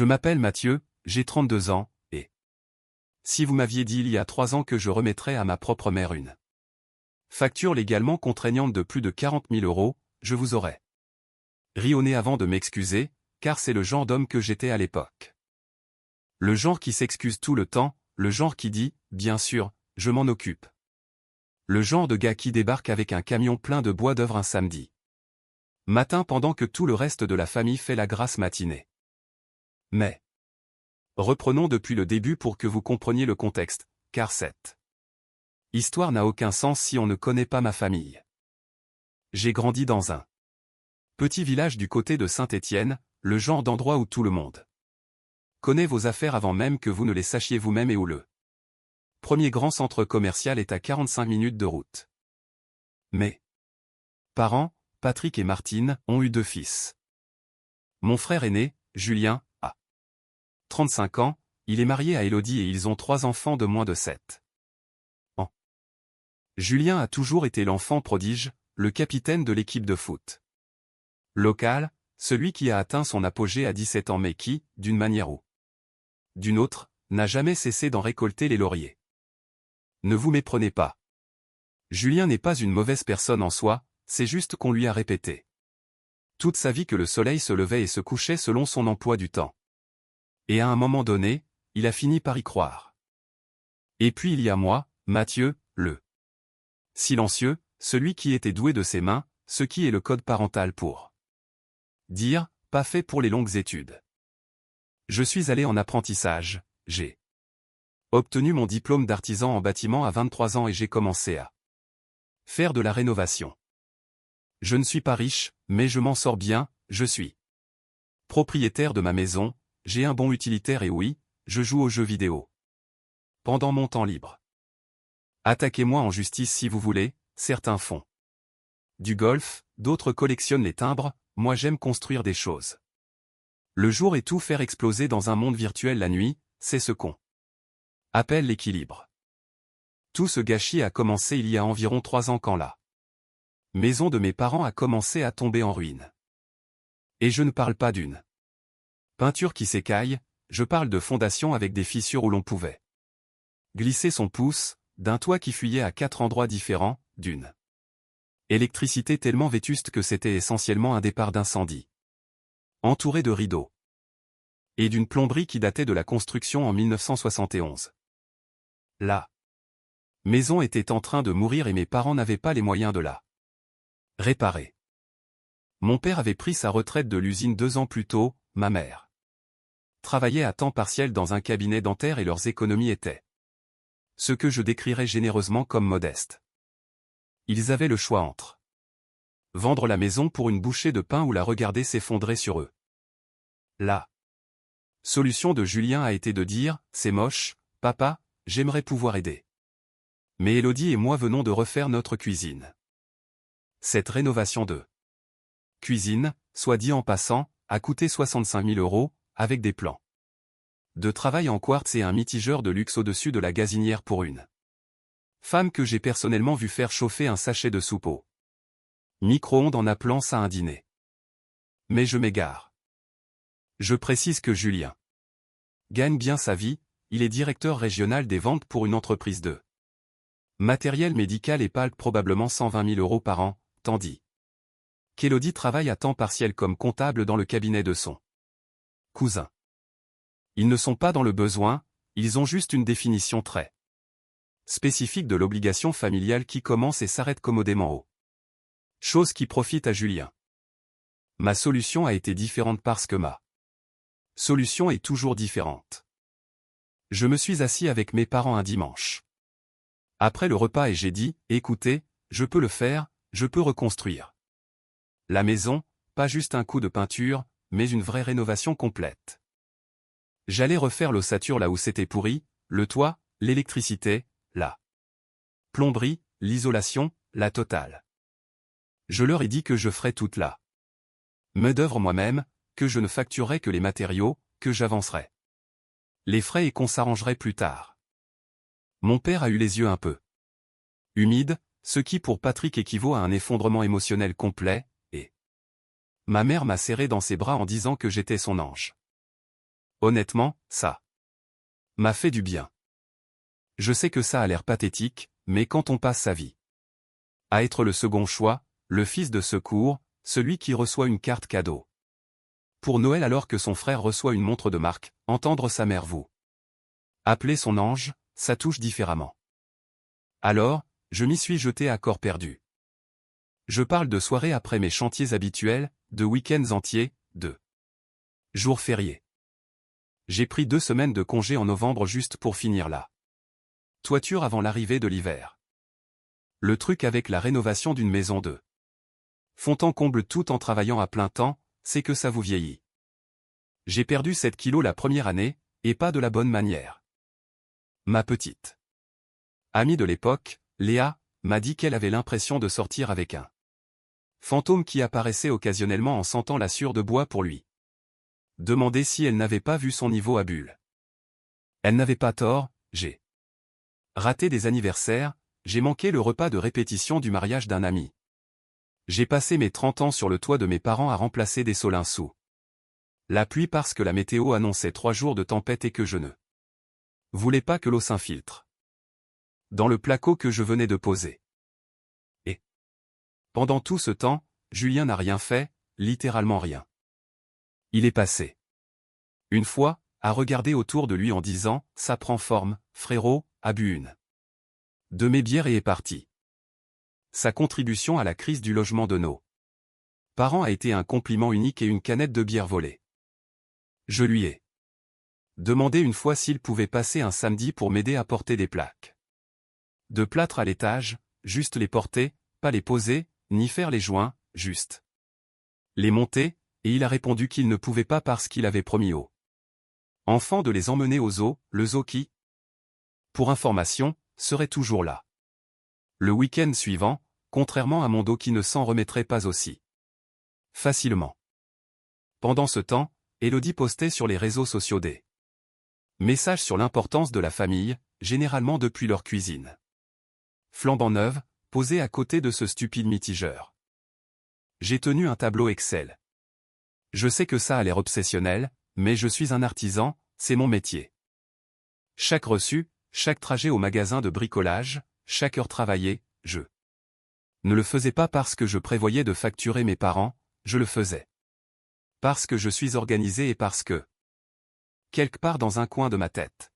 Je m'appelle Mathieu, j'ai 32 ans, et si vous m'aviez dit il y a 3 ans que je remettrais à ma propre mère une facture légalement contraignante de plus de 40 000 €, je vous aurais ri au nez avant de m'excuser, car c'est le genre d'homme que j'étais à l'époque. Le genre qui s'excuse tout le temps, le genre qui dit « bien sûr, je m'en occupe ». Le genre de gars qui débarque avec un camion plein de bois d'œuvre un samedi matin pendant que tout le reste de la famille fait la grasse matinée. Mais reprenons depuis le début pour que vous compreniez le contexte, car cette histoire n'a aucun sens si on ne connaît pas ma famille. J'ai grandi dans un petit village du côté de Saint-Étienne, le genre d'endroit où tout le monde connaît vos affaires avant même que vous ne les sachiez vous-même et où le premier grand centre commercial est à 45 minutes de route. Mes parents, Patrick et Martine, ont eu 2 fils. Mon frère aîné, Julien, a 35 ans, il est marié à Élodie et ils ont 3 enfants de moins de 7 ans. Julien a toujours été l'enfant prodige, le capitaine de l'équipe de foot locale, celui qui a atteint son apogée à 17 ans mais qui, d'une manière ou d'une autre, n'a jamais cessé d'en récolter les lauriers. Ne vous méprenez pas. Julien n'est pas une mauvaise personne en soi, c'est juste qu'on lui a répété toute sa vie que le soleil se levait et se couchait selon son emploi du temps. Et à un moment donné, il a fini par y croire. Et puis il y a moi, Mathieu, le silencieux, celui qui était doué de ses mains, ce qui est le code parental pour dire, pas fait pour les longues études. Je suis allé en apprentissage, j'ai obtenu mon diplôme d'artisan en bâtiment à 23 ans et j'ai commencé à faire de la rénovation. Je ne suis pas riche, mais je m'en sors bien, je suis propriétaire de ma maison, j'ai un bon utilitaire et oui, je joue aux jeux vidéo pendant mon temps libre. Attaquez-moi en justice si vous voulez, certains font du golf, d'autres collectionnent les timbres, moi j'aime construire des choses. Le jour et tout faire exploser dans un monde virtuel la nuit, c'est ce qu'on appelle l'équilibre. Tout ce gâchis a commencé il y a environ 3 ans quand la maison de mes parents a commencé à tomber en ruine. Et je ne parle pas d'une peinture qui s'écaille, je parle de fondations avec des fissures où l'on pouvait glisser son pouce, d'un toit qui fuyait à 4 endroits différents, d'une électricité tellement vétuste que c'était essentiellement un départ d'incendie, entouré de rideaux, et d'une plomberie qui datait de la construction en 1971. La maison était en train de mourir et mes parents n'avaient pas les moyens de la réparer. Mon père avait pris sa retraite de l'usine 2 ans plus tôt, ma mère travaillait à temps partiel dans un cabinet dentaire et leurs économies étaient ce que je décrirais généreusement comme modeste. Ils avaient le choix entre vendre la maison pour une bouchée de pain ou la regarder s'effondrer sur eux. La solution de Julien a été de dire « C'est moche, papa, j'aimerais pouvoir aider. » Mais Élodie et moi venons de refaire notre cuisine. Cette rénovation de cuisine, soit dit en passant, a coûté 65 000 €, avec des plans de travail en quartz et un mitigeur de luxe au-dessus de la gazinière pour une femme que j'ai personnellement vu faire chauffer un sachet de soupe au micro-ondes en appelant ça un dîner. Mais je m'égare. Je précise que Julien gagne bien sa vie, il est directeur régional des ventes pour une entreprise de matériel médical et palpe probablement 120 000 € par an, tandis qu'Élodie travaille à temps partiel comme comptable dans le cabinet de son cousin. Ils ne sont pas dans le besoin, ils ont juste une définition très spécifique de l'obligation familiale qui commence et s'arrête commodément aux choses qui profitent à Julien. Ma solution a été différente parce que ma solution est toujours différente. Je me suis assis avec mes parents un dimanche après le repas et j'ai dit, écoutez, je peux le faire, je peux reconstruire la maison, pas juste un coup de peinture, mais une vraie rénovation complète. J'allais refaire l'ossature là où c'était pourri, le toit, l'électricité, la plomberie, l'isolation, la totale. Je leur ai dit que je ferais toute la main-d'œuvre moi-même, que je ne facturerais que les matériaux, que j'avancerais les frais et qu'on s'arrangerait plus tard. Mon père a eu les yeux un peu humides, ce qui pour Patrick équivaut à un effondrement émotionnel complet, et ma mère m'a serré dans ses bras en disant que j'étais son ange Honnêtement, ça m'a fait du bien. Je sais que ça a l'air pathétique, mais quand on passe sa vie à être le second choix, le fils de secours, celui qui reçoit une carte cadeau pour Noël alors que son frère reçoit une montre de marque, entendre sa mère vous appeler son ange, ça touche différemment. Alors, je m'y suis jeté à corps perdu. Je parle de soirées après mes chantiers habituels, de week-ends entiers, de jours fériés. J'ai pris 2 semaines de congé en novembre juste pour finir la toiture avant l'arrivée de l'hiver. Le truc avec la rénovation d'une maison de fond en comble tout en travaillant à plein temps, c'est que ça vous vieillit. J'ai perdu 7 kilos la première année, et pas de la bonne manière. Ma petite amie de l'époque, Léa, m'a dit qu'elle avait l'impression de sortir avec un fantôme qui apparaissait occasionnellement en sentant la sueur de bois pour lui demander si elle n'avait pas vu son niveau à Bulle. Elle n'avait pas tort, j'ai raté des anniversaires, j'ai manqué le repas de répétition du mariage d'un ami. J'ai passé mes 30 ans sur le toit de mes parents à remplacer des solins sous la pluie parce que la météo annonçait 3 jours de tempête et que je ne voulais pas que l'eau s'infiltre dans le placo que je venais de poser. Et pendant tout ce temps, Julien n'a rien fait, littéralement rien. Il est passé une fois, à regarder autour de lui en disant « Ça prend forme, frérot, a bu une de mes bières et est parti ». Sa contribution à la crise du logement de nos parents a été un compliment unique et une canette de bière volée. Je lui ai demandé une fois s'il pouvait passer un samedi pour m'aider à porter des plaques de plâtre à l'étage, juste les porter, pas les poser, ni faire les joints, juste les monter, et il a répondu qu'il ne pouvait pas parce qu'il avait promis aux enfants de les emmener au zoo, le zoo qui, pour information, serait toujours là. Le week-end suivant, contrairement à mon dos qui ne s'en remettrait pas aussi facilement. Pendant ce temps, Élodie postait sur les réseaux sociaux des messages sur l'importance de la famille, généralement depuis leur cuisine flambant neuve, posée à côté de ce stupide mitigeur. J'ai tenu un tableau Excel. Je sais que ça a l'air obsessionnel, mais je suis un artisan, c'est mon métier. Chaque reçu, chaque trajet au magasin de bricolage, chaque heure travaillée, je ne le faisais pas parce que je prévoyais de facturer mes parents, je le faisais parce que je suis organisé et parce que, quelque part dans un coin de ma tête,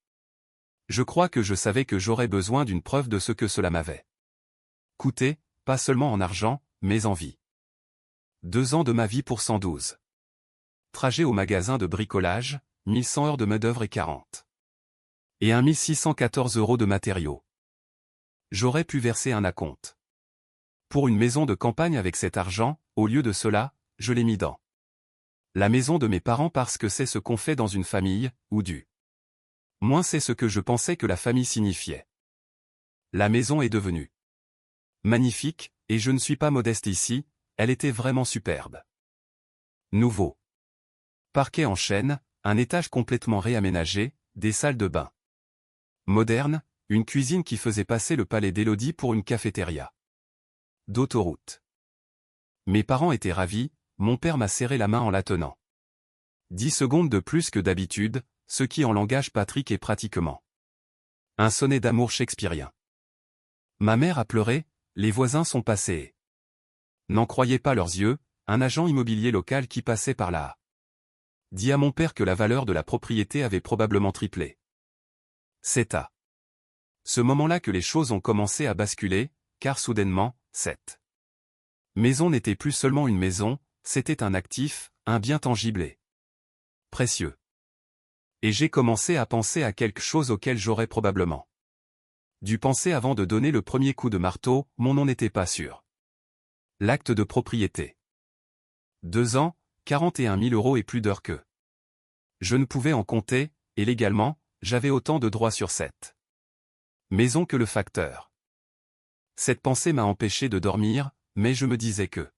je crois que je savais que j'aurais besoin d'une preuve de ce que cela m'avait coûté, pas seulement en argent, mais en vie. 2 ans de ma vie pour 112 trajets au magasin de bricolage, 1100 heures de main-d'œuvre et 40. Et 1614 € de matériaux. J'aurais pu verser un acompte pour une maison de campagne avec cet argent, au lieu de cela, je l'ai mis dans la maison de mes parents parce que c'est ce qu'on fait dans une famille, ou du moins c'est ce que je pensais que la famille signifiait. La maison est devenue magnifique, et je ne suis pas modeste ici, elle était vraiment superbe. Nouveau parquet en chêne, un étage complètement réaménagé, des salles de bain modernes, une cuisine qui faisait passer le palais d'Élodie pour une cafétéria d'autoroute. Mes parents étaient ravis, mon père m'a serré la main en la tenant 10 secondes de plus que d'habitude, ce qui en langage Patrick est pratiquement un sonnet d'amour shakespearien. Ma mère a pleuré, les voisins sont passés. N'en croyaient pas leurs yeux, un agent immobilier local qui passait par là dit à mon père que la valeur de la propriété avait probablement triplé. C'est à ce moment-là que les choses ont commencé à basculer, car soudainement, cette maison n'était plus seulement une maison, c'était un actif, un bien tangible et précieux. Et j'ai commencé à penser à quelque chose auquel j'aurais probablement dû penser avant de donner le premier coup de marteau, mon nom n'était pas sûr. L'acte de propriété. 2 ans, 41 000 € et plus d'heures que je ne pouvais en compter, et légalement, j'avais autant de droits sur cette maison que le facteur. Cette pensée m'a empêché de dormir, mais je me disais que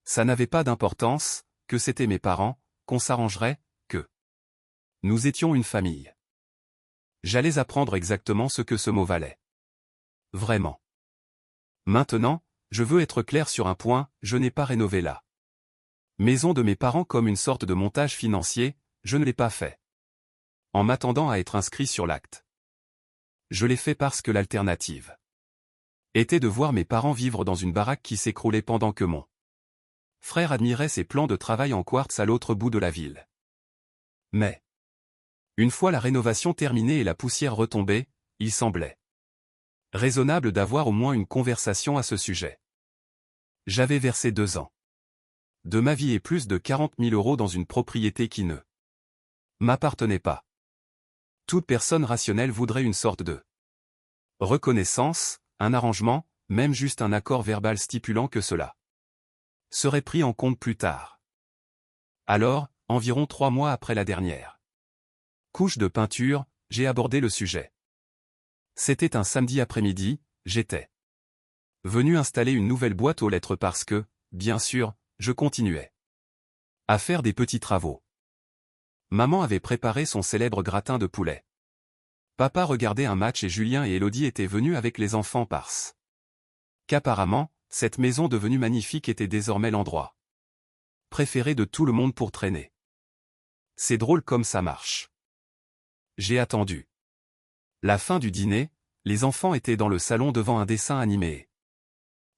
ça n'avait pas d'importance, que c'était mes parents, qu'on s'arrangerait, que nous étions une famille. J'allais apprendre exactement ce que ce mot valait. Vraiment. Maintenant, je veux être clair sur un point, je n'ai pas rénové la maison de mes parents comme une sorte de montage financier, je ne l'ai pas fait en m'attendant à être inscrit sur l'acte. Je l'ai fait parce que l'alternative était de voir mes parents vivre dans une baraque qui s'écroulait pendant que mon frère admirait ses plans de travail en quartz à l'autre bout de la ville. Mais, une fois la rénovation terminée et la poussière retombée, il semblait raisonnable d'avoir au moins une conversation à ce sujet. J'avais versé 2 ans de ma vie et plus de 40 000 € dans une propriété qui ne m'appartenait pas. Toute personne rationnelle voudrait une sorte de reconnaissance, un arrangement, même juste un accord verbal stipulant que cela serait pris en compte plus tard. Alors, environ 3 mois après la dernière couche de peinture, j'ai abordé le sujet. C'était un samedi après-midi, j'étais venu installer une nouvelle boîte aux lettres parce que, bien sûr, je continuais à faire des petits travaux. Maman avait préparé son célèbre gratin de poulet. Papa regardait un match et Julien et Élodie étaient venus avec les enfants parce qu'apparemment, cette maison devenue magnifique était désormais l'endroit préféré de tout le monde pour traîner. C'est drôle comme ça marche. J'ai attendu la fin du dîner, les enfants étaient dans le salon devant un dessin animé.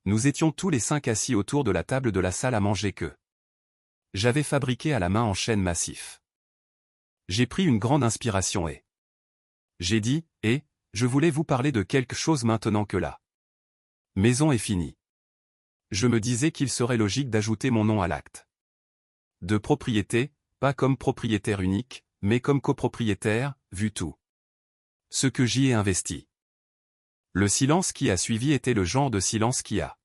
Nous étions tous les 5 assis autour de la table de la salle à manger que j'avais fabriquée à la main en chêne massif. J'ai pris une grande inspiration et j'ai dit, je voulais vous parler de quelque chose maintenant que la maison est finie. Je me disais qu'il serait logique d'ajouter mon nom à l'acte de propriété, pas comme propriétaire unique, mais comme copropriétaire, vu tout ce que j'y ai investi. Le silence qui a suivi était le genre de silence qui a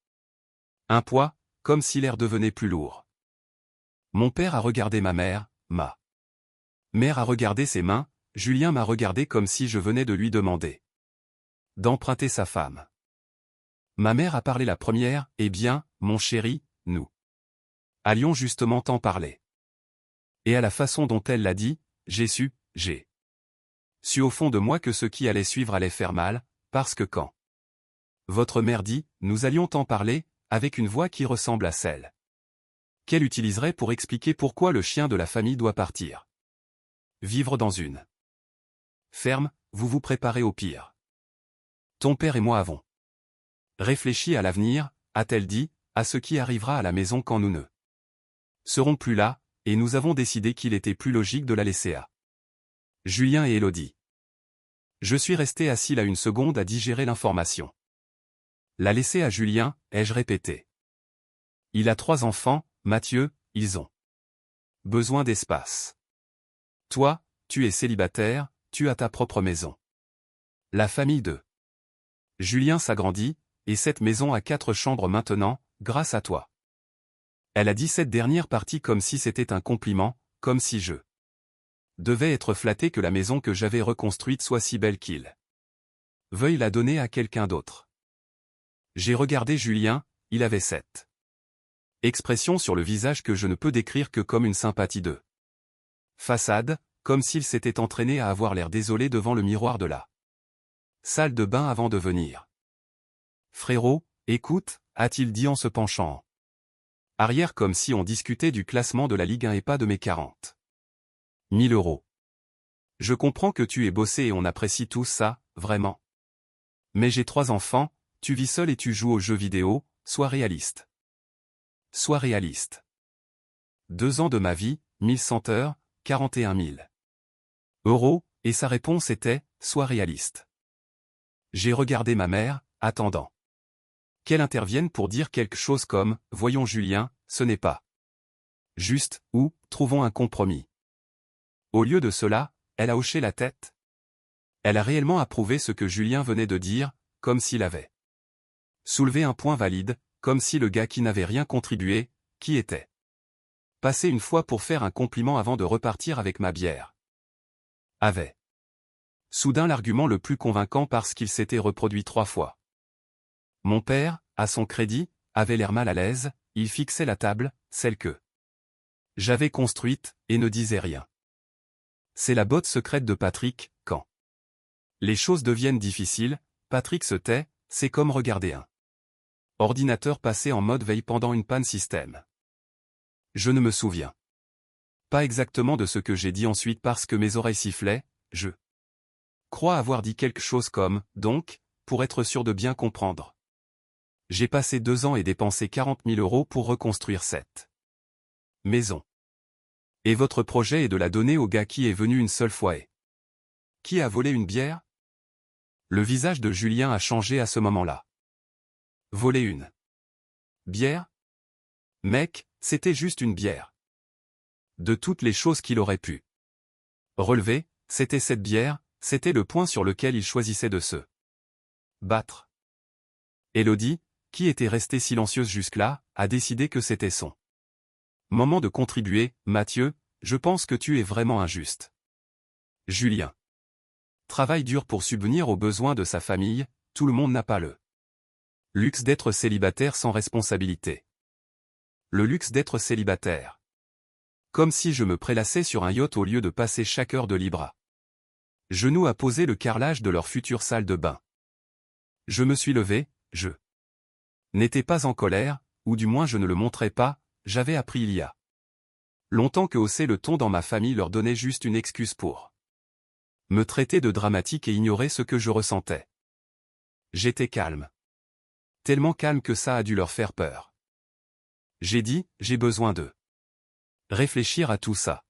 un poids, comme si l'air devenait plus lourd. Mon père a regardé ma mère a regardé ses mains, Julien m'a regardé comme si je venais de lui demander d'emprunter sa femme. Ma mère a parlé la première, eh bien, mon chéri, nous allions justement t'en parler. Et à la façon dont elle l'a dit, j'ai su au fond de moi que ce qui allait suivre allait faire mal, parce que quand votre mère dit, nous allions t'en parler, avec une voix qui ressemble à celle qu'elle utiliserait pour expliquer pourquoi le chien de la famille doit partir vivre dans une ferme, vous vous préparez au pire. Ton père et moi avons réfléchi à l'avenir, a-t-elle dit, à ce qui arrivera à la maison quand nous ne serons plus là, et nous avons décidé qu'il était plus logique de la laisser à Julien et Élodie. Je suis resté assis là une seconde à digérer l'information. La laisser à Julien, ai-je répété. Il a 3 enfants, Mathieu, ils ont besoin d'espace. Toi, tu es célibataire, tu as ta propre maison. La famille de Julien s'agrandit, et cette maison a 4 chambres maintenant, grâce à toi. Elle a dit cette dernière partie comme si c'était un compliment, comme si je devais être flatté que la maison que j'avais reconstruite soit si belle qu'il veuille la donner à quelqu'un d'autre. J'ai regardé Julien, il avait cette expression sur le visage que je ne peux décrire que comme une sympathie de façade, comme s'il s'était entraîné à avoir l'air désolé devant le miroir de la salle de bain avant de venir. Frérot, écoute, a-t-il dit en se penchant arrière comme si on discutait du classement de la Ligue 1 et pas de mes 40 000 €. Je comprends que tu aies bossé et on apprécie tout ça, vraiment. Mais j'ai 3 enfants, tu vis seul et tu joues aux jeux vidéo, sois réaliste. Sois réaliste. 2 ans de ma vie, 1100 heures, 41 000 €, et sa réponse était, sois réaliste. J'ai regardé ma mère, attendant qu'elle intervienne pour dire quelque chose comme, voyons Julien, ce n'est pas juste, ou, trouvons un compromis. Au lieu de cela, elle a hoché la tête. Elle a réellement approuvé ce que Julien venait de dire, comme s'il avait soulevé un point valide, comme si le gars qui n'avait rien contribué, qui était passé une fois pour faire un compliment avant de repartir avec ma bière, avait soudain l'argument le plus convaincant parce qu'il s'était reproduit 3 fois. Mon père, à son crédit, avait l'air mal à l'aise, il fixait la table, celle que j'avais construite, et ne disait rien. C'est la botte secrète de Patrick, quand les choses deviennent difficiles, Patrick se tait, c'est comme regarder un ordinateur passer en mode veille pendant une panne système. Je ne me souviens pas exactement de ce que j'ai dit ensuite parce que mes oreilles sifflaient, Je crois avoir dit quelque chose comme « donc », pour être sûr de bien comprendre. J'ai passé 2 ans et dépensé 40 000 € pour reconstruire cette maison. Et votre projet est de la donner au gars qui est venu une seule fois et qui a volé une bière? Le visage de Julien a changé à ce moment-là. Voler une bière? Mec, c'était juste une bière. De toutes les choses qu'il aurait pu relever, c'était cette bière, c'était le point sur lequel il choisissait de se battre. Élodie, qui était restée silencieuse jusque-là, a décidé que c'était son moment de contribuer. Mathieu, je pense que tu es vraiment injuste. Julien travaille dur pour subvenir aux besoins de sa famille, tout le monde n'a pas le luxe d'être célibataire sans responsabilité. Le luxe d'être célibataire. Comme si je me prélassais sur un yacht au lieu de passer chaque heure de libre à genoux à poser le carrelage de leur future salle de bain. Je me suis levé, je n'étais pas en colère, ou du moins je ne le montrais pas, j'avais appris il y a longtemps que hausser le ton dans ma famille leur donnait juste une excuse pour me traiter de dramatique et ignorer ce que je ressentais. J'étais calme. Tellement calme que ça a dû leur faire peur. J'ai dit, j'ai besoin de réfléchir à tout ça.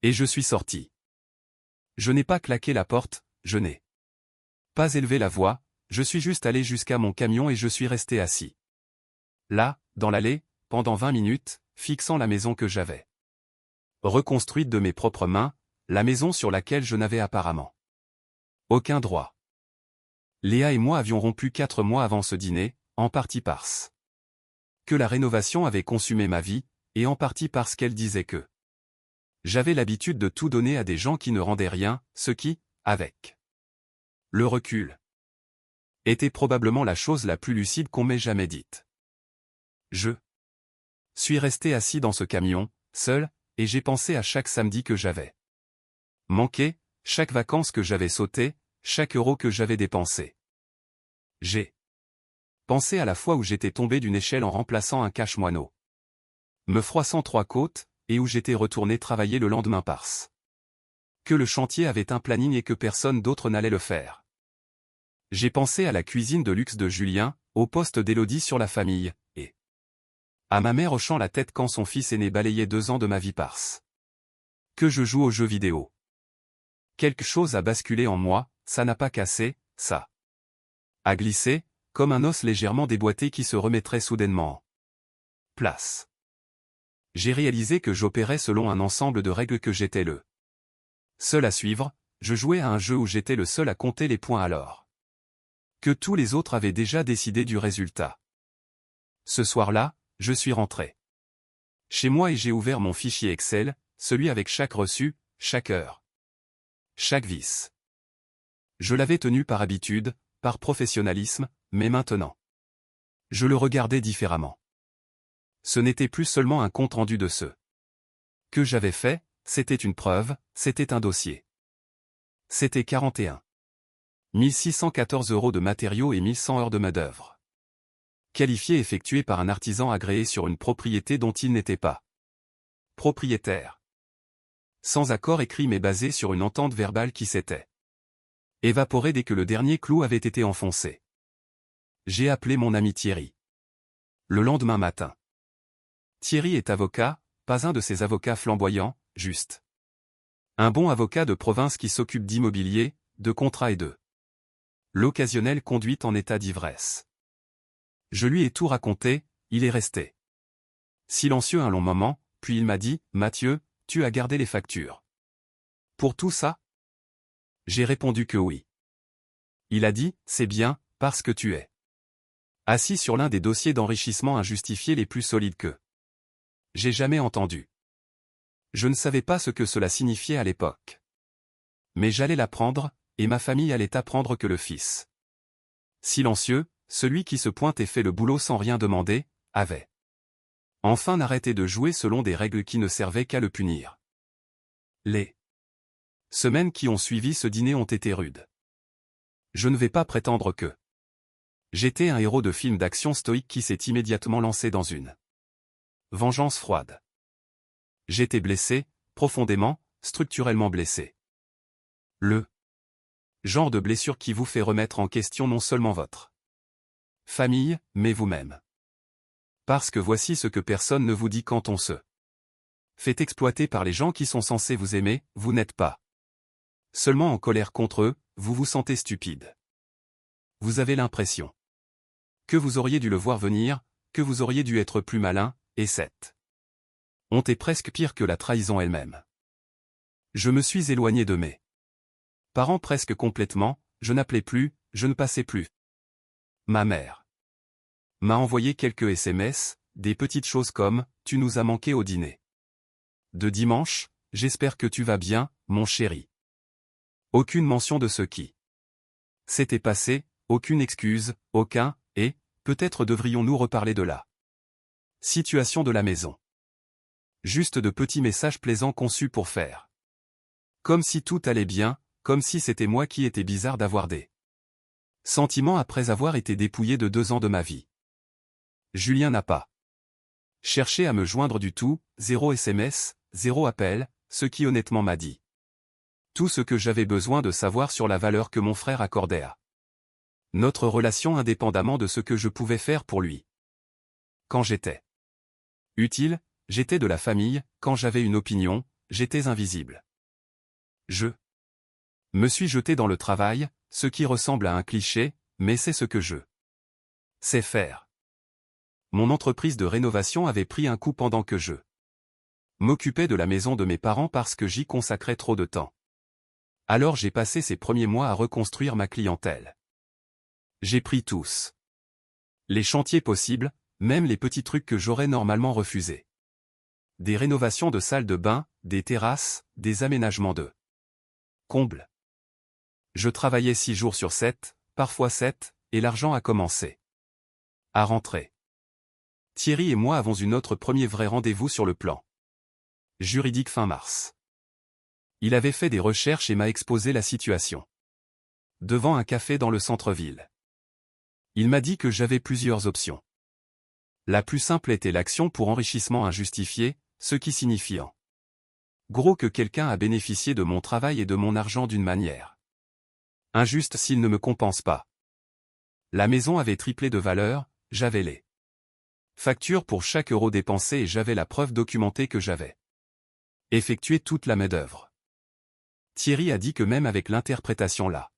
Et je suis sorti. Je n'ai pas claqué la porte, je n'ai pas élevé la voix, je suis juste allé jusqu'à mon camion et je suis resté assis. Là, dans l'allée, pendant 20 minutes, fixant la maison que j'avais reconstruite de mes propres mains, la maison sur laquelle je n'avais apparemment aucun droit. Léa et moi avions rompu 4 mois avant ce dîner, en partie parce que la rénovation avait consumé ma vie, et en partie parce qu'elle disait que j'avais l'habitude de tout donner à des gens qui ne rendaient rien, ce qui, avec le recul, était probablement la chose la plus lucide qu'on m'ait jamais dite. Je suis resté assis dans ce camion, seul, et j'ai pensé à chaque samedi que j'avais manqué, chaque vacances que j'avais sauté, chaque euro que j'avais dépensé. J'ai pensé à la fois où j'étais tombé d'une échelle en remplaçant un cache-moineau, me froissant 3 côtes, et où j'étais retourné travailler le lendemain parce que le chantier avait un planning et que personne d'autre n'allait le faire. J'ai pensé à la cuisine de luxe de Julien, au poste d'Élodie sur la famille, et à ma mère hochant la tête quand son fils aîné balayait 2 ans de ma vie parce que je joue aux jeux vidéo. Quelque chose a basculé en moi, ça n'a pas cassé, ça a glissé, comme un os légèrement déboîté qui se remettrait soudainement en place. J'ai réalisé que j'opérais selon un ensemble de règles que j'étais le seul à suivre, je jouais à un jeu où j'étais le seul à compter les points alors que tous les autres avaient déjà décidé du résultat. Ce soir-là, je suis rentré chez moi et j'ai ouvert mon fichier Excel, celui avec chaque reçu, chaque heure, chaque vis. Je l'avais tenu par habitude, par professionnalisme, mais maintenant, je le regardais différemment. Ce n'était plus seulement un compte-rendu de ce que j'avais fait, c'était une preuve, c'était un dossier. C'était 41 614 € de matériaux et 1100 heures de main-d'œuvre qualifiées effectuées par un artisan agréé sur une propriété dont il n'était pas propriétaire. Sans accord écrit mais basé sur une entente verbale qui s'était évaporée dès que le dernier clou avait été enfoncé. J'ai appelé mon ami Thierry le lendemain matin. Thierry est avocat, pas un de ces avocats flamboyants, juste un bon avocat de province qui s'occupe d'immobilier, de contrats et de l'occasionnelle conduite en état d'ivresse. Je lui ai tout raconté, il est resté silencieux un long moment, puis il m'a dit, « Mathieu, tu as gardé les factures pour tout ça ?» J'ai répondu que oui. Il a dit, « C'est bien, parce que tu es assis sur l'un des dossiers d'enrichissement injustifié les plus solides que j'ai jamais entendu. » Je ne savais pas ce que cela signifiait à l'époque. Mais j'allais l'apprendre, et ma famille allait apprendre que le fils silencieux, celui qui se pointe et fait le boulot sans rien demander, avait enfin arrêté de jouer selon des règles qui ne servaient qu'à le punir. Les semaines qui ont suivi ce dîner ont été rudes. Je ne vais pas prétendre que j'étais un héros de film d'action stoïque qui s'est immédiatement lancé dans une vengeance froide. J'étais blessé, profondément, structurellement blessé. Le genre de blessure qui vous fait remettre en question non seulement votre famille, mais vous-même. Parce que voici ce que personne ne vous dit quand on se fait exploiter par les gens qui sont censés vous aimer, vous n'êtes pas seulement en colère contre eux, vous vous sentez stupide. Vous avez l'impression que vous auriez dû le voir venir, que vous auriez dû être plus malin, et cette honte est presque pire que la trahison elle-même. Je me suis éloigné de mes parents presque complètement, je n'appelais plus, je ne passais plus. Ma mère m'a envoyé quelques SMS, des petites choses comme « Tu nous as manqué au dîner de dimanche, j'espère que tu vas bien, mon chéri ». Aucune mention de ce qui s'était passé, aucune excuse, aucun « et, peut-être devrions-nous reparler de la situation de la maison ». Juste de petits messages plaisants conçus pour faire comme si tout allait bien, comme si c'était moi qui étais bizarre d'avoir des sentiments après avoir été dépouillé de 2 ans de ma vie. Julien n'a pas cherché à me joindre du tout, 0 SMS, 0 appel, ce qui honnêtement m'a dit tout ce que j'avais besoin de savoir sur la valeur que mon frère accordait à notre relation indépendamment de ce que je pouvais faire pour lui. Quand j'étais utile, j'étais de la famille, quand j'avais une opinion, j'étais invisible. Je me suis jeté dans le travail, ce qui ressemble à un cliché, mais c'est ce que je sais faire. Mon entreprise de rénovation avait pris un coup pendant que je m'occupais de la maison de mes parents parce que j'y consacrais trop de temps. Alors j'ai passé ces premiers mois à reconstruire ma clientèle. J'ai pris tous les chantiers possibles, même les petits trucs que j'aurais normalement refusés. Des rénovations de salles de bain, des terrasses, des aménagements de combles. Je travaillais 6 jours sur 7, parfois 7, et l'argent a commencé à rentrer. Thierry et moi avons une autre premier vrai rendez-vous sur le plan juridique fin mars. Il avait fait des recherches et m'a exposé la situation devant un café dans le centre-ville. Il m'a dit que j'avais plusieurs options. La plus simple était l'action pour enrichissement injustifié, ce qui signifie en gros que quelqu'un a bénéficié de mon travail et de mon argent d'une manière injuste s'il ne me compense pas. La maison avait triplé de valeur, j'avais les factures pour chaque euro dépensé et j'avais la preuve documentée que j'avais effectué toute la main-d'œuvre. Thierry a dit que même avec l'interprétation là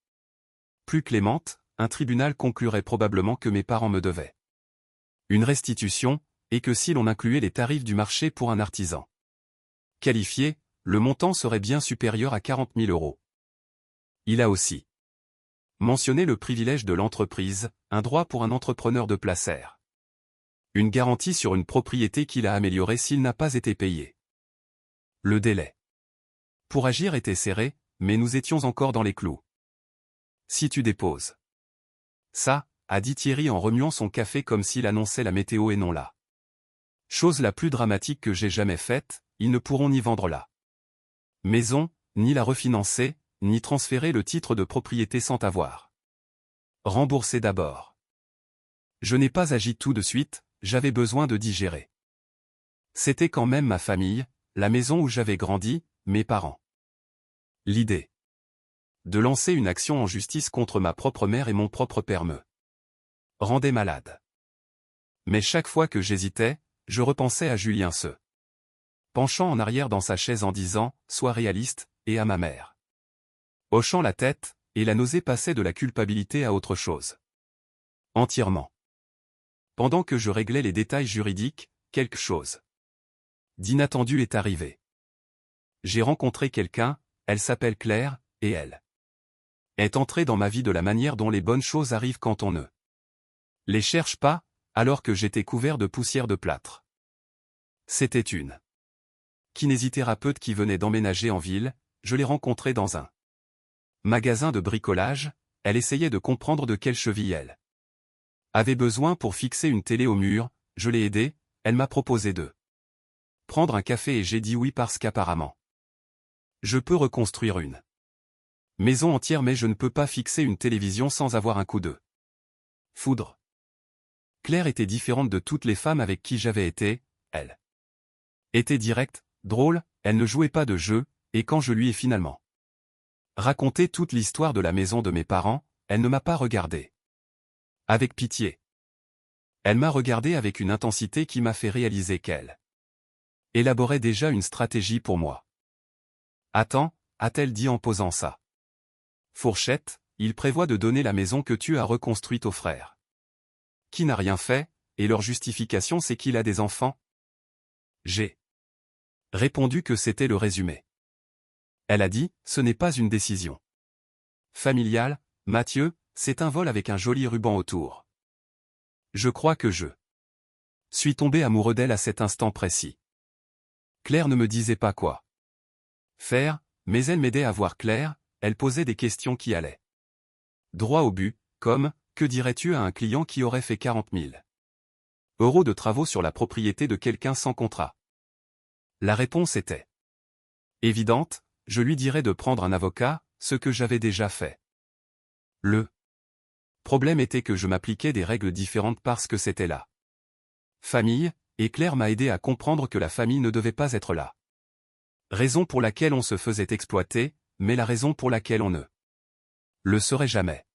plus clémente, un tribunal conclurait probablement que mes parents me devaient une restitution, et que si l'on incluait les tarifs du marché pour un artisan qualifié, le montant serait bien supérieur à 40 000 euros. Il a aussi mentionné le privilège de l'entreprise, un droit pour un entrepreneur de placer une garantie sur une propriété qu'il a améliorée s'il n'a pas été payé. Le délai pour agir était serré, mais nous étions encore dans les clous. Si tu déposes ça, a dit Thierry en remuant son café comme s'il annonçait la météo et non la chose la plus dramatique que j'ai jamais faite, ils ne pourront ni vendre la maison, ni la refinancer, ni transférer le titre de propriété sans t'avoir remboursé d'abord. Je n'ai pas agi tout de suite, j'avais besoin de digérer. C'était quand même ma famille, la maison où j'avais grandi, mes parents. L'idée de lancer une action en justice contre ma propre mère et mon propre père me rendait malade. Mais chaque fois que j'hésitais, je repensais à Julien se penchant en arrière dans sa chaise en disant « Sois réaliste » et à ma mère hochant la tête, et la nausée passait de la culpabilité à autre chose. Entièrement. Pendant que je réglais les détails juridiques, quelque chose d'inattendu est arrivé. J'ai rencontré quelqu'un, elle s'appelle Claire, et elle est entrée dans ma vie de la manière dont les bonnes choses arrivent quand on ne les cherche pas, alors que j'étais couvert de poussière de plâtre. C'était une kinésithérapeute qui venait d'emménager en ville, je l'ai rencontrée dans un magasin de bricolage, elle essayait de comprendre de quelle cheville elle avait besoin pour fixer une télé au mur, je l'ai aidée, elle m'a proposé de prendre un café et j'ai dit oui parce qu'apparemment je peux reconstruire une maison entière mais je ne peux pas fixer une télévision sans avoir un coup de foudre. Claire était différente de toutes les femmes avec qui j'avais été, elle était directe, drôle, elle ne jouait pas de jeu, et quand je lui ai finalement Raconter toute l'histoire de la maison de mes parents, elle ne m'a pas regardé avec pitié. Elle m'a regardé avec une intensité qui m'a fait réaliser qu'elle élaborait déjà une stratégie pour moi. Attends, a-t-elle dit en posant sa fourchette, il prévoit de donner la maison que tu as reconstruite aux frères qui n'a rien fait, et leur justification c'est qu'il a des enfants. J'ai répondu que c'était le résumé. Elle a dit, ce n'est pas une décision familiale, Mathieu, c'est un vol avec un joli ruban autour. Je crois que je suis tombé amoureux d'elle à cet instant précis. Claire ne me disait pas quoi faire, mais elle m'aidait à voir clair, elle posait des questions qui allaient droit au but, comme, que dirais-tu à un client qui aurait fait 40 000 € de travaux sur la propriété de quelqu'un sans contrat? La réponse était évidente, je lui dirais de prendre un avocat, ce que j'avais déjà fait. Le problème était que je m'appliquais des règles différentes parce que c'était la famille, et Claire m'a aidé à comprendre que la famille ne devait pas être là. Raison pour laquelle on se faisait exploiter, mais la raison pour laquelle on ne le serait jamais.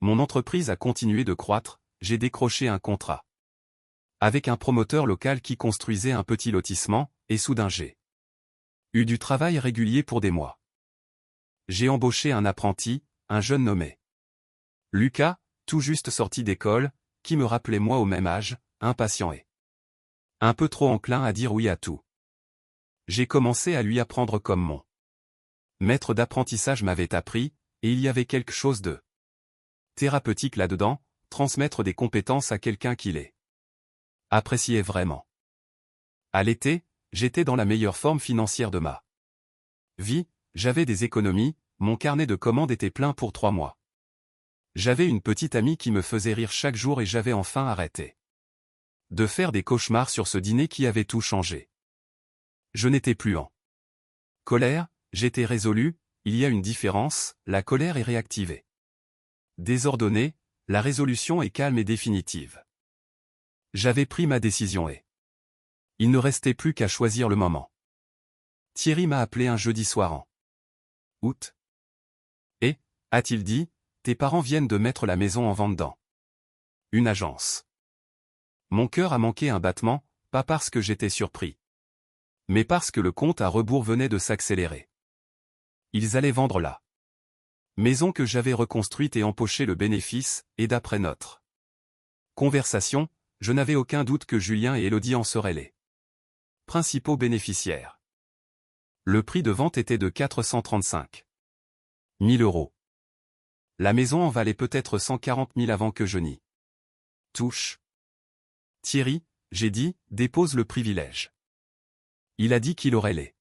Mon entreprise a continué de croître, j'ai décroché un contrat avec un promoteur local qui construisait un petit lotissement, et soudain j'ai eu du travail régulier pour des mois. J'ai embauché un apprenti, un jeune nommé Lucas, tout juste sorti d'école, qui me rappelait moi au même âge, impatient et un peu trop enclin à dire oui à tout. J'ai commencé à lui apprendre comme mon maître d'apprentissage m'avait appris, et il y avait quelque chose de thérapeutique là-dedans, transmettre des compétences à quelqu'un qui les appréciait vraiment. À l'été, j'étais dans la meilleure forme financière de ma vie, j'avais des économies, mon carnet de commandes était plein pour 3 mois. J'avais une petite amie qui me faisait rire chaque jour et j'avais enfin arrêté de faire des cauchemars sur ce dîner qui avait tout changé. Je n'étais plus en colère, j'étais résolu, il y a une différence, la colère est réactivée. Désordonnée, la résolution est calme et définitive. J'avais pris ma décision et il ne restait plus qu'à choisir le moment. Thierry m'a appelé un jeudi soir en août. Et, a-t-il dit, tes parents viennent de mettre la maison en vente dans une agence. Mon cœur a manqué un battement, pas parce que j'étais surpris, mais parce que le compte à rebours venait de s'accélérer. Ils allaient vendre la maison que j'avais reconstruite et empocher le bénéfice, et d'après notre conversation, je n'avais aucun doute que Julien et Élodie en seraient les principaux bénéficiaires. Le prix de vente était de 435 000 €. La maison en valait peut-être 140 000 avant que je n'y touche. Thierry, j'ai dit, dépose le privilège. Il a dit qu'il aurait les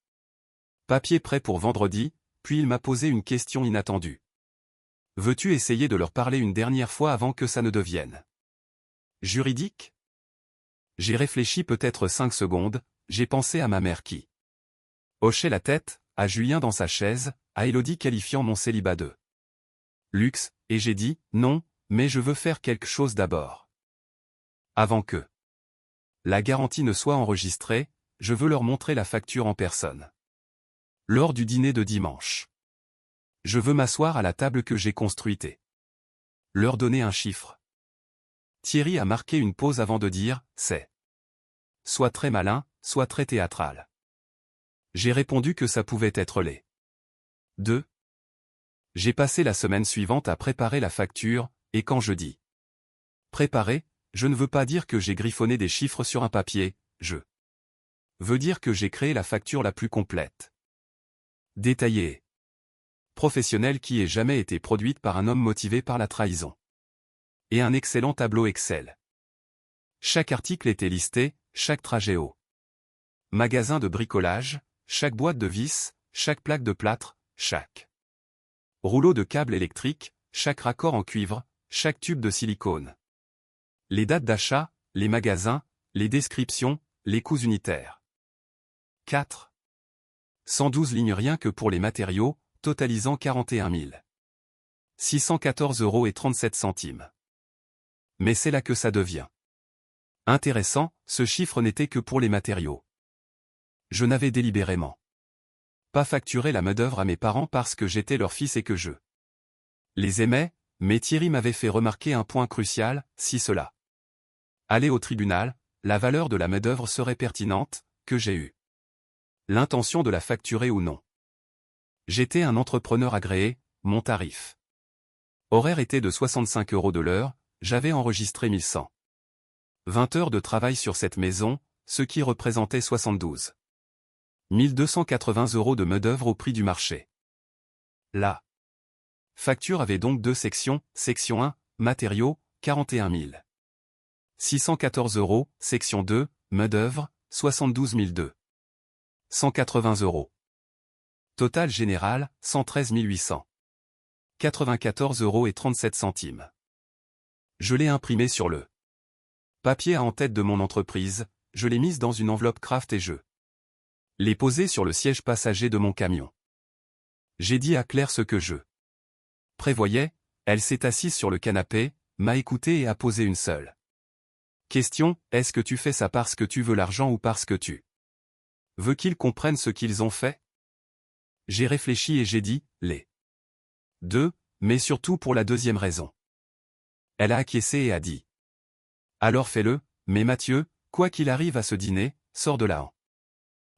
papiers prêts pour vendredi, puis il m'a posé une question inattendue. Veux-tu essayer de leur parler une dernière fois avant que ça ne devienne juridique? J'ai réfléchi peut-être 5 secondes, j'ai pensé à ma mère qui hochait la tête, à Julien dans sa chaise, à Élodie qualifiant mon célibat de luxe, et j'ai dit, non, mais je veux faire quelque chose d'abord. Avant que la garantie ne soit enregistrée, je veux leur montrer la facture en personne. Lors du dîner de dimanche. Je veux m'asseoir à la table que j'ai construite et leur donner un chiffre. Thierry a marqué une pause avant de dire, c'est soit très malin, soit très théâtral. J'ai répondu que ça pouvait être les deux. J'ai passé la semaine suivante à préparer la facture, et quand je dis préparer, je ne veux pas dire que j'ai griffonné des chiffres sur un papier, je veux dire que j'ai créé la facture la plus complète, détaillée et professionnelle qui ait jamais été produite par un homme motivé par la trahison. Et un excellent tableau Excel. Chaque article était listé, chaque trajet au magasin de bricolage, chaque boîte de vis, chaque plaque de plâtre, chaque rouleau de câble électrique, chaque raccord en cuivre, chaque tube de silicone. Les dates d'achat, les magasins, les descriptions, les coûts unitaires. 4. 112 lignes rien que pour les matériaux, totalisant 41 614,37 €. Mais c'est là que ça devient intéressant, ce chiffre n'était que pour les matériaux. Je n'avais délibérément pas facturer la main-d'œuvre à mes parents parce que j'étais leur fils et que je les aimais, mais Thierry m'avait fait remarquer un point crucial, si cela allait au tribunal, la valeur de la main-d'œuvre serait pertinente, que j'ai eu l'intention de la facturer ou non. J'étais un entrepreneur agréé, mon tarif horaire était de 65 € de l'heure, j'avais enregistré 1100 20 heures de travail sur cette maison, ce qui représentait 72 1280 € de main-d'œuvre au prix du marché. La facture avait donc deux sections, section 1, matériaux, 41 614 €, section 2, main-d'œuvre, 72 180 €. Total général, 113 894 € et 37 centimes. Je l'ai imprimé sur le papier à en-tête de mon entreprise, je l'ai mise dans une enveloppe craft et je l'ai posée sur le siège passager de mon camion. J'ai dit à Claire ce que je prévoyais, elle s'est assise sur le canapé, m'a écouté et a posé une seule question, est-ce que tu fais ça parce que tu veux l'argent ou parce que tu veux qu'ils comprennent ce qu'ils ont fait? J'ai réfléchi et j'ai dit, les deux, mais surtout pour la deuxième raison. Elle a acquiescé et a dit. Alors fais-le, mais Mathieu, quoi qu'il arrive à ce dîner, sors de là en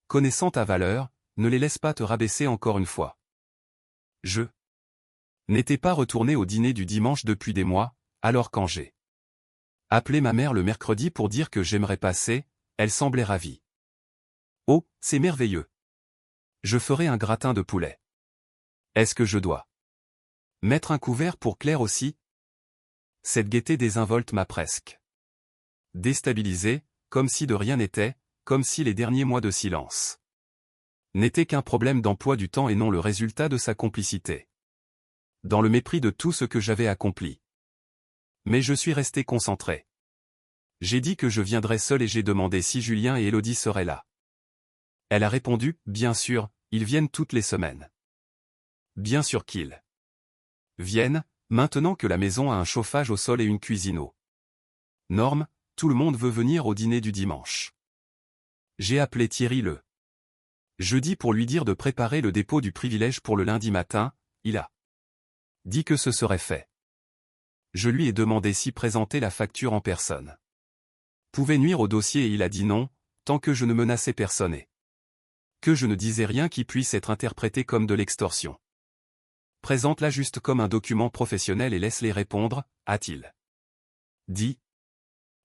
connaissant ta valeur, ne les laisse pas te rabaisser encore une fois. Je n'étais pas retourné au dîner du dimanche depuis des mois, alors quand j'ai appelé ma mère le mercredi pour dire que j'aimerais passer, elle semblait ravie. Oh, c'est merveilleux. Je ferai un gratin de poulet. Est-ce que je dois mettre un couvert pour Claire aussi? Cette gaieté désinvolte m'a presque déstabilisé, comme si de rien n'était, comme si les derniers mois de silence n'étaient qu'un problème d'emploi du temps et non le résultat de sa complicité. Dans le mépris de tout ce que j'avais accompli. Mais je suis resté concentré. J'ai dit que je viendrais seul et j'ai demandé si Julien et Élodie seraient là. Elle a répondu, bien sûr, ils viennent toutes les semaines. Bien sûr qu'ils viennent, maintenant que la maison a un chauffage au sol et une cuisine aux normes, tout le monde veut venir au dîner du dimanche. J'ai appelé Thierry le jeudi pour lui dire de préparer le dépôt du privilège pour le lundi matin, il a dit que ce serait fait. Je lui ai demandé si présenter la facture en personne pouvait nuire au dossier et il a dit non, tant que je ne menaçais personne et que je ne disais rien qui puisse être interprété comme de l'extorsion. Présente-la juste comme un document professionnel et laisse-les répondre, a-t-il dit.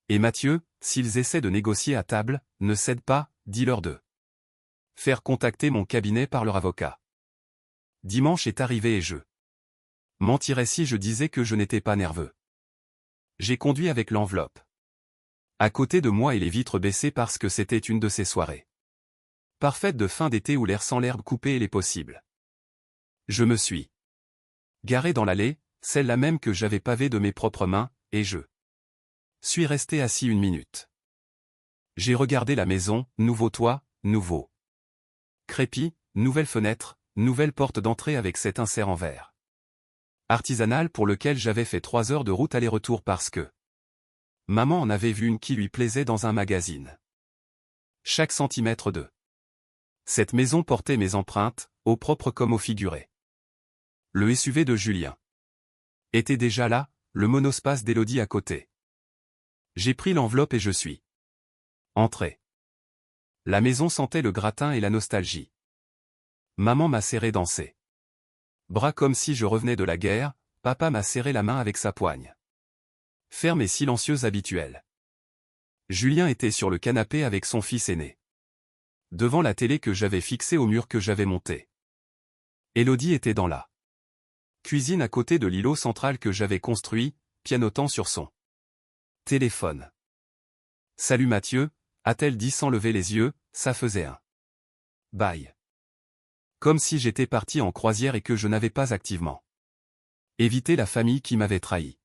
Et Mathieu, s'ils essaient de négocier à table, ne cède pas, dis-leur de faire contacter mon cabinet par leur avocat. Dimanche est arrivé et je mentirais si je disais que je n'étais pas nerveux. J'ai conduit avec l'enveloppe à côté de moi et les vitres baissées parce que c'était une de ces soirées parfaite de fin d'été où l'air sans l'herbe coupée est possible. Je me suis garé dans l'allée, celle-là même que j'avais pavée de mes propres mains, et je suis resté assis une minute. J'ai regardé la maison, nouveau toit, nouveau crépi, nouvelle fenêtre, nouvelle porte d'entrée avec cet insert en verre artisanal pour lequel j'avais fait 3 heures de route aller-retour parce que maman en avait vu une qui lui plaisait dans un magazine. Chaque centimètre de cette maison portait mes empreintes, au propre comme au figuré. Le SUV de Julien était déjà là, le monospace d'Élodie à côté. J'ai pris l'enveloppe et je suis entré. La maison sentait le gratin et la nostalgie. Maman m'a serré dans ses bras comme si je revenais de la guerre, papa m'a serré la main avec sa poigne ferme et silencieuse habituelle. Julien était sur le canapé avec son fils aîné. Devant la télé que j'avais fixée au mur que j'avais monté. Élodie était dans la cuisine à côté de l'îlot central que j'avais construit, pianotant sur son téléphone. « Salut Mathieu », a-t-elle dit sans lever les yeux, ça faisait un bail. Comme si j'étais parti en croisière et que je n'avais pas activement évité la famille qui m'avait trahi.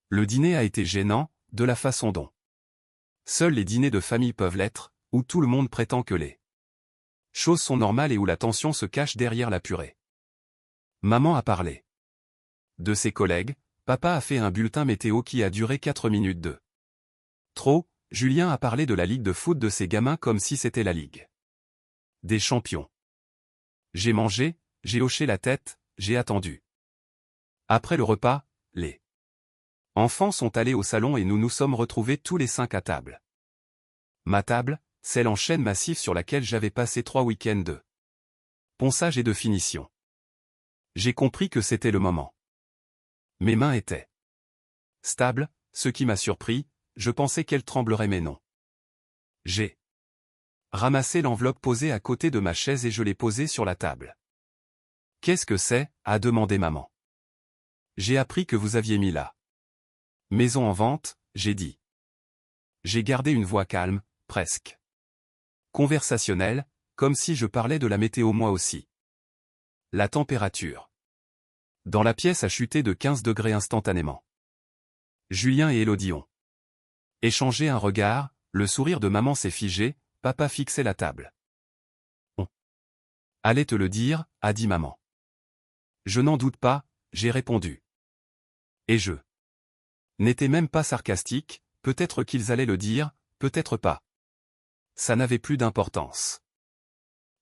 Le dîner a été gênant, de la façon dont seuls les dîners de famille peuvent l'être, où tout le monde prétend que les choses sont normales et où la tension se cache derrière la purée. Maman a parlé de ses collègues, papa a fait un bulletin météo qui a duré 4 minutes de trop, Julien a parlé de la ligue de foot de ses gamins comme si c'était la ligue des champions. J'ai mangé, j'ai hoché la tête, j'ai attendu. Après le repas, les enfants sont allés au salon et nous nous sommes retrouvés tous les 5 à table. Ma table, celle en chêne massif sur laquelle j'avais passé 3 week-ends de ponçage et de finition. J'ai compris que c'était le moment. Mes mains étaient stables, ce qui m'a surpris, je pensais qu'elles trembleraient mais non. J'ai ramassé l'enveloppe posée à côté de ma chaise et je l'ai posée sur la table. « Qu'est-ce que c'est » a demandé maman. J'ai appris que vous aviez mis la maison en vente, j'ai dit. J'ai gardé une voix calme, presque conversationnelle, comme si je parlais de la météo moi aussi. La température dans la pièce a chuté de 15 degrés instantanément. Julien et Élodie ont échangé un regard, le sourire de maman s'est figé, papa fixait la table. « On allait te le dire » a dit maman. Je n'en doute pas, j'ai répondu. Et je n'étais même pas sarcastique, peut-être qu'ils allaient le dire, peut-être pas. Ça n'avait plus d'importance.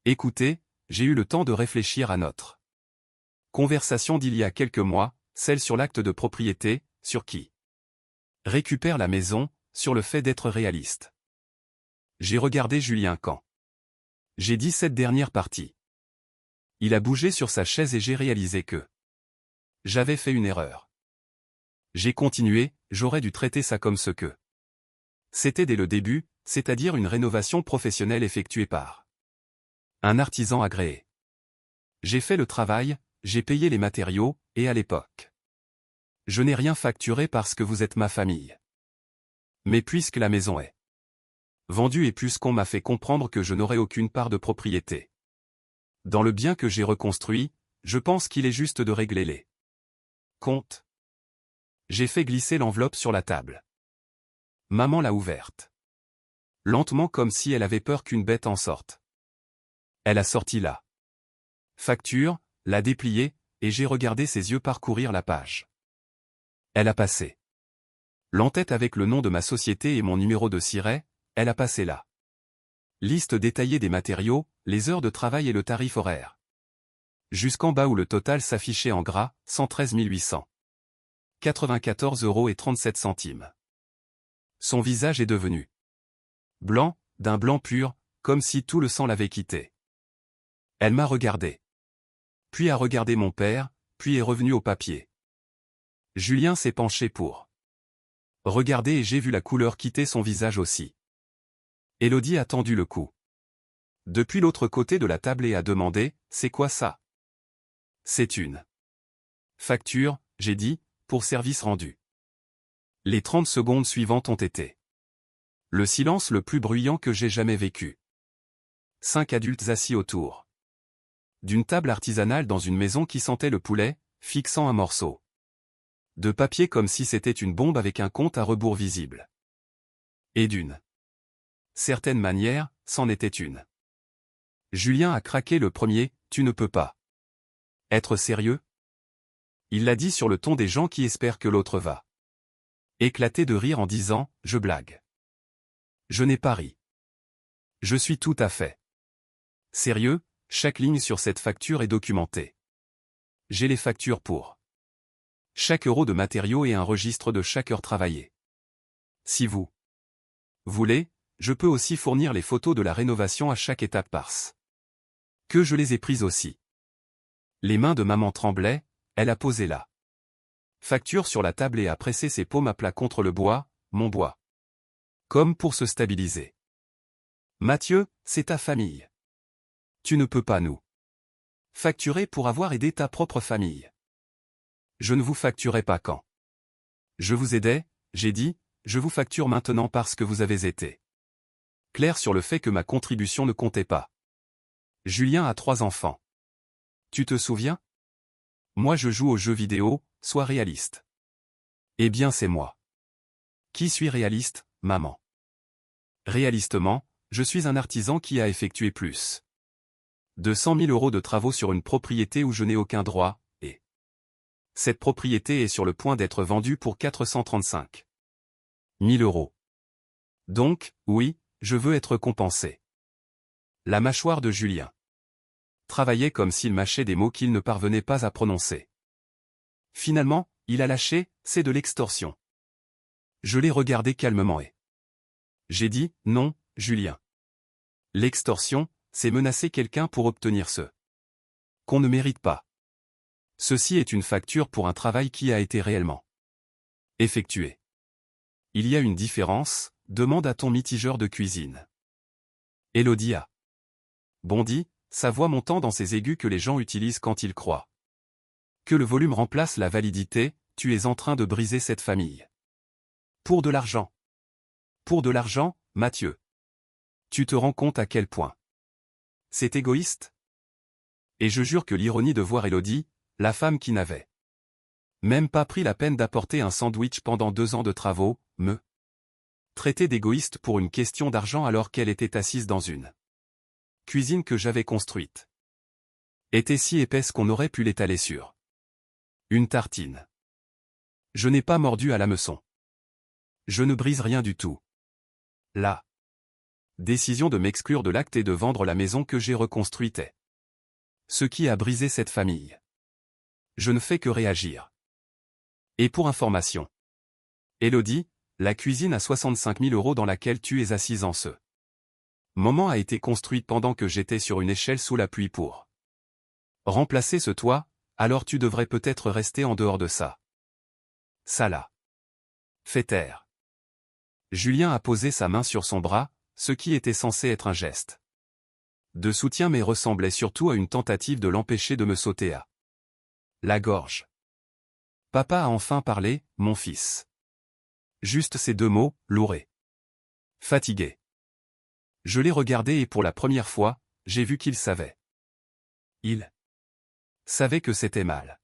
Écoutez, j'ai eu le temps de réfléchir à notre conversation d'il y a quelques mois, celle sur l'acte de propriété, sur qui récupère la maison, sur le fait d'être réaliste. J'ai regardé Julien quand j'ai dit cette dernière partie. Il a bougé sur sa chaise et j'ai réalisé que j'avais fait une erreur. J'ai continué, j'aurais dû traiter ça comme ce que c'était dès le début, c'est-à-dire une rénovation professionnelle effectuée par un artisan agréé. J'ai fait le travail, j'ai payé les matériaux, et à l'époque, je n'ai rien facturé parce que vous êtes ma famille. Mais puisque la maison est vendue et puisqu'on m'a fait comprendre que je n'aurai aucune part de propriété dans le bien que j'ai reconstruit, je pense qu'il est juste de régler les comptes. J'ai fait glisser l'enveloppe sur la table. Maman l'a ouverte lentement comme si elle avait peur qu'une bête en sorte. Elle a sorti la facture, l'a dépliée, et j'ai regardé ses yeux parcourir la page. Elle a passé l'entête avec le nom de ma société et mon numéro de siret, elle a passé la liste détaillée des matériaux, les heures de travail et le tarif horaire. Jusqu'en bas où le total s'affichait en gras, 113 894,37 €. Son visage est devenu blanc, d'un blanc pur, comme si tout le sang l'avait quitté. Elle m'a regardé. Puis a regardé mon père, puis est revenue au papier. Julien s'est penché pour regarder et j'ai vu la couleur quitter son visage aussi. Élodie a tendu le cou depuis l'autre côté de la table et a demandé « C'est quoi ça ?» C'est une facture, j'ai dit, pour service rendu. Les 30 secondes suivantes ont été le silence le plus bruyant que j'ai jamais vécu. 5 adultes assis autour d'une table artisanale dans une maison qui sentait le poulet, fixant un morceau de papier comme si c'était une bombe avec un compte à rebours visible. Et d'une certaine manière, c'en était une. Julien a craqué le premier, « Tu ne peux pas être sérieux ?» Il l'a dit sur le ton des gens qui espèrent que l'autre va éclater de rire en disant « Je blague. » Je n'ai pas ri. Je suis tout à fait sérieux, chaque ligne sur cette facture est documentée. J'ai les factures pour chaque euro de matériaux et un registre de chaque heure travaillée. Si vous voulez, je peux aussi fournir les photos de la rénovation à chaque étape parce que je les ai prises aussi. Les mains de maman tremblaient, elle a posé la facture sur la table et a pressé ses paumes à plat contre le bois, mon bois. Comme pour se stabiliser. Mathieu, c'est ta famille. Tu ne peux pas nous facturer pour avoir aidé ta propre famille. Je ne vous facturais pas quand je vous aidais, j'ai dit, je vous facture maintenant parce que vous avez été clair sur le fait que ma contribution ne comptait pas. Julien a 3 enfants. Tu te souviens? Moi je joue aux jeux vidéo, sois réaliste. Eh bien c'est moi. Qui suis réaliste, maman? Réalistement, je suis un artisan qui a effectué plus de 100 000 € de travaux sur une propriété où je n'ai aucun droit, et cette propriété est sur le point d'être vendue pour 435 000 €. Donc, oui, je veux être compensé. La mâchoire de Julien travaillait comme s'il mâchait des mots qu'il ne parvenait pas à prononcer. Finalement, il a lâché, c'est de l'extorsion. Je l'ai regardé calmement et j'ai dit, non, Julien. L'extorsion, c'est menacer quelqu'un pour obtenir ce qu'on ne mérite pas. Ceci est une facture pour un travail qui a été réellement effectué. Il y a une différence, demande à ton mitigeur de cuisine. Élodie a bondi, sa voix montant dans ces aigus que les gens utilisent quand ils croient que le volume remplace la validité. Tu es en train de briser cette famille. Pour de l'argent. Pour de l'argent, Mathieu. Tu te rends compte à quel point c'est égoïste? Et je jure que l'ironie de voir Élodie, la femme qui n'avait même pas pris la peine d'apporter un sandwich pendant 2 ans de travaux, me traitait d'égoïste pour une question d'argent alors qu'elle était assise dans une cuisine que j'avais construite. Était si épaisse qu'on aurait pu l'étaler sur une tartine. Je n'ai pas mordu à l'hameçon. Je ne brise rien du tout. La décision de m'exclure de l'acte et de vendre la maison que j'ai reconstruite est ce qui a brisé cette famille. Je ne fais que réagir. Et pour information. Élodie, la cuisine à 65 000 € dans laquelle tu es assise en ce moment a été construite pendant que j'étais sur une échelle sous la pluie pour remplacer ce toit, alors tu devrais peut-être rester en dehors de ça. Ça l'a fait taire. Julien a posé sa main sur son bras, ce qui était censé être un geste de soutien mais ressemblait surtout à une tentative de l'empêcher de me sauter à la gorge. Papa a enfin parlé, mon fils. Juste ces 2 mots, lourds et fatigué. Je l'ai regardé et pour la première fois, j'ai vu qu'il savait. Il savait que c'était mal.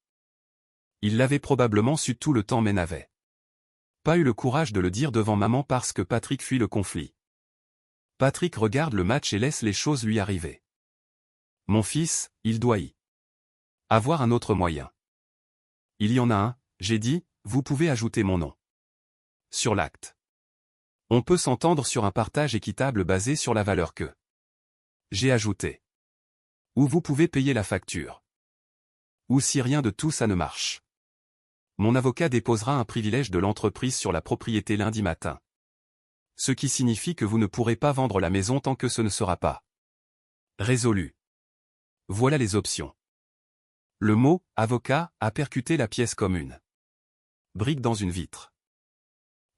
Il l'avait probablement su tout le temps mais n'avait pas eu le courage de le dire devant maman parce que Patrick fuit le conflit. Patrick regarde le match et laisse les choses lui arriver. Mon fils, il doit y avoir un autre moyen. Il y en a un, j'ai dit, vous pouvez ajouter mon nom sur l'acte. On peut s'entendre sur un partage équitable basé sur la valeur que j'ai ajoutée. Ou vous pouvez payer la facture. Ou si rien de tout ça ne marche. Mon avocat déposera un privilège de l'entreprise sur la propriété lundi matin. Ce qui signifie que vous ne pourrez pas vendre la maison tant que ce ne sera pas résolu. Voilà les options. Le mot « avocat » a percuté la pièce comme une brique dans une vitre.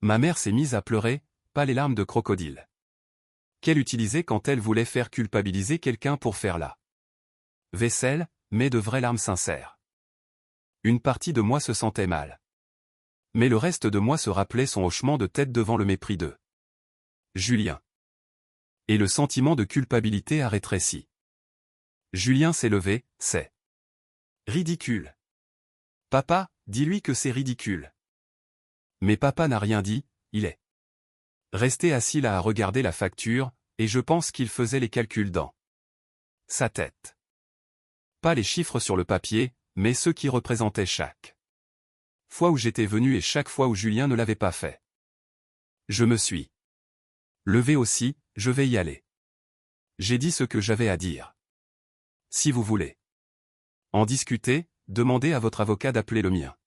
Ma mère s'est mise à pleurer, pas les larmes de crocodile qu'elle utilisait quand elle voulait faire culpabiliser quelqu'un pour faire la vaisselle, mais de vraies larmes sincères. Une partie de moi se sentait mal. Mais le reste de moi se rappelait son hochement de tête devant le mépris de Julien. Et le sentiment de culpabilité a rétréci. Julien s'est levé, c'est ridicule. Papa, dis-lui que c'est ridicule. Mais papa n'a rien dit, il est resté assis là à regarder la facture, et je pense qu'il faisait les calculs dans sa tête. Pas les chiffres sur le papier, mais ceux qui représentaient chaque fois où j'étais venu et chaque fois où Julien ne l'avait pas fait. Je me suis levé aussi, je vais y aller. J'ai dit ce que j'avais à dire. Si vous voulez en discuter, demandez à votre avocat d'appeler le mien.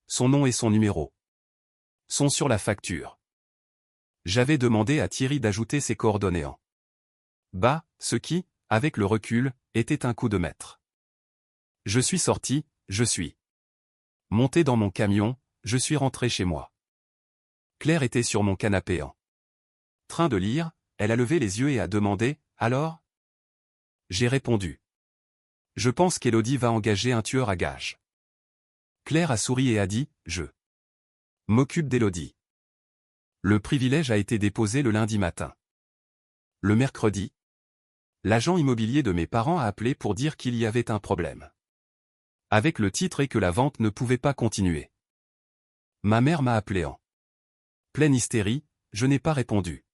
Son nom et son numéro sont sur la facture. J'avais demandé à Thierry d'ajouter ses coordonnées en bas, ce qui, avec le recul, était un coup de maître. Je suis sorti, je suis monté dans mon camion, je suis rentré chez moi. Claire était sur mon canapé en train de lire, elle a levé les yeux et a demandé, « Alors ?» J'ai répondu. Je pense qu'Élodie va engager un tueur à gages. Claire a souri et a dit, « Je m'occupe d'Élodie. » Le privilège a été déposé le lundi matin. Le mercredi, l'agent immobilier de mes parents a appelé pour dire qu'il y avait un problème avec le titre et que la vente ne pouvait pas continuer. Ma mère m'a appelé en pleine hystérie, je n'ai pas répondu.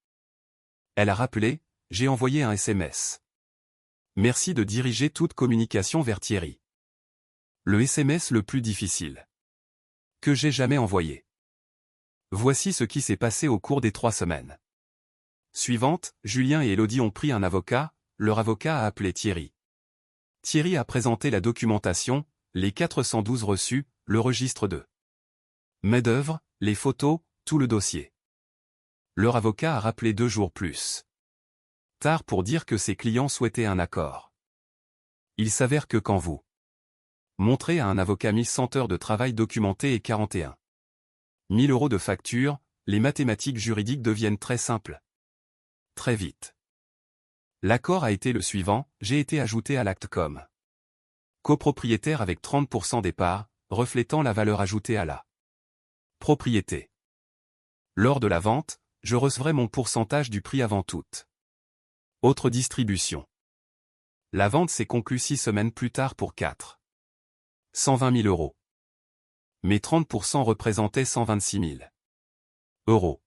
Elle a rappelé, j'ai envoyé un SMS. Merci de diriger toute communication vers Thierry. Le SMS le plus difficile que j'ai jamais envoyé. Voici ce qui s'est passé au cours des 3 semaines suivantes. Julien et Élodie ont pris un avocat, leur avocat a appelé Thierry. Thierry a présenté la documentation, les 412 reçus, le registre de main-d'œuvre, les photos, tout le dossier. Leur avocat a rappelé 2 jours plus tard pour dire que ses clients souhaitaient un accord. Il s'avère que quand vous montrez à un avocat 1100 heures de travail documenté et 41 000 € de facture, les mathématiques juridiques deviennent très simples. Très vite. L'accord a été le suivant, j'ai été ajouté à l'acte comme copropriétaire avec 30% des parts, reflétant la valeur ajoutée à la propriété. Lors de la vente, je recevrai mon pourcentage du prix avant toute autre distribution. La vente s'est conclue 6 semaines plus tard pour 120 000 €. Mes 30% représentaient 126 000 €.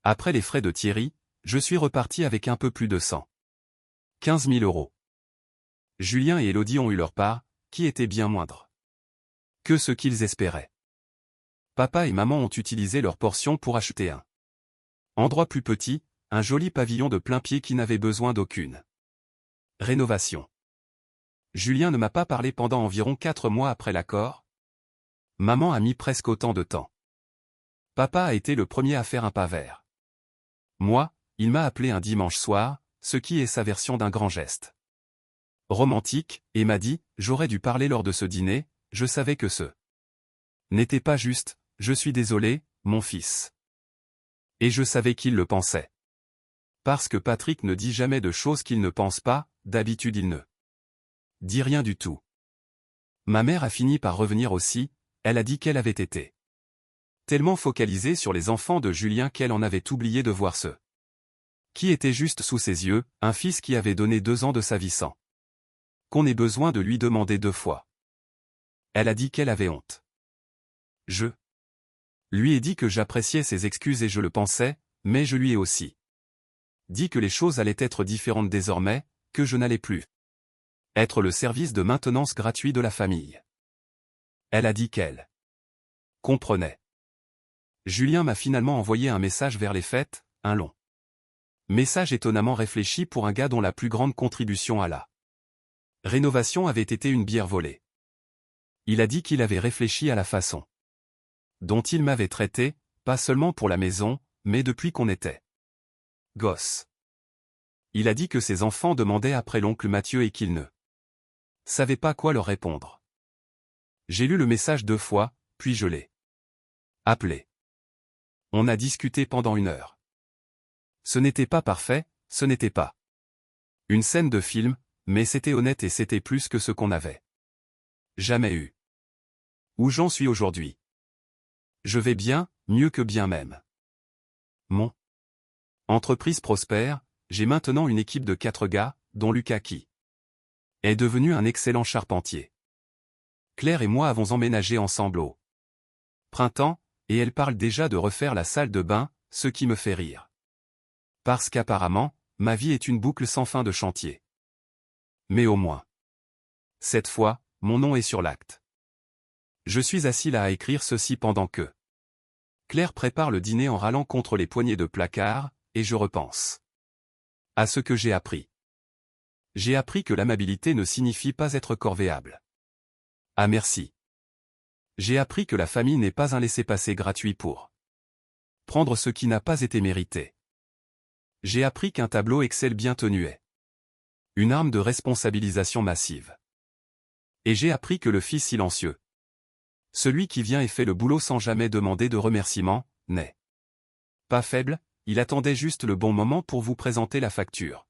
Après les frais de Thierry, je suis reparti avec un peu plus de 115 000 €. Julien et Élodie ont eu leur part, qui était bien moindre que ce qu'ils espéraient. Papa et maman ont utilisé leur portion pour acheter un endroit plus petit, un joli pavillon de plain-pied qui n'avait besoin d'aucune rénovation. Julien ne m'a pas parlé pendant environ 4 mois après l'accord. Maman a mis presque autant de temps. Papa a été le premier à faire un pas vers moi, il m'a appelé un dimanche soir, ce qui est sa version d'un grand geste romantique, et m'a dit, j'aurais dû parler lors de ce dîner, je savais que ce n'était pas juste, je suis désolé, mon fils. Et je savais qu'il le pensait. Parce que Patrick ne dit jamais de choses qu'il ne pense pas, d'habitude il ne dit rien du tout. Ma mère a fini par revenir aussi, elle a dit qu'elle avait été tellement focalisée sur les enfants de Julien qu'elle en avait oublié de voir ce qui était juste sous ses yeux, un fils qui avait donné 2 ans de sa vie sans qu'on ait besoin de lui demander 2 fois. Elle a dit qu'elle avait honte. Je lui ai dit que j'appréciais ses excuses et je le pensais, mais je lui ai aussi dit que les choses allaient être différentes désormais, que je n'allais plus être le service de maintenance gratuit de la famille. Elle a dit qu'elle comprenait. Julien m'a finalement envoyé un message vers les fêtes, un long message étonnamment réfléchi pour un gars dont la plus grande contribution à la rénovation avait été une bière volée. Il a dit qu'il avait réfléchi à la façon dont il m'avait traité, pas seulement pour la maison, mais depuis qu'on était gosse. Il a dit que ses enfants demandaient après l'oncle Mathieu et qu'il ne savait pas quoi leur répondre. J'ai lu le message 2 fois, puis je l'ai appelé. On a discuté pendant 1 heure. Ce n'était pas parfait, ce n'était pas une scène de film, mais c'était honnête et c'était plus que ce qu'on avait jamais eu. Où j'en suis aujourd'hui? Je vais bien, mieux que bien même. Mon entreprise prospère, j'ai maintenant une équipe de 4 gars, dont Lucas qui est devenu un excellent charpentier. Claire et moi avons emménagé ensemble au printemps, et elle parle déjà de refaire la salle de bain, ce qui me fait rire. Parce qu'apparemment, ma vie est une boucle sans fin de chantier. Mais au moins, cette fois, mon nom est sur l'acte. Je suis assis là à écrire ceci pendant que Claire prépare le dîner en râlant contre les poignées de placard, et je repense à ce que j'ai appris. J'ai appris que l'amabilité ne signifie pas être corvéable. Ah merci. J'ai appris que la famille n'est pas un laissez-passer gratuit pour prendre ce qui n'a pas été mérité. J'ai appris qu'un tableau Excel bien tenu est une arme de responsabilisation massive. Et j'ai appris que le fils silencieux, celui qui vient et fait le boulot sans jamais demander de remerciement, n'est pas faible, il attendait juste le bon moment pour vous présenter la facture.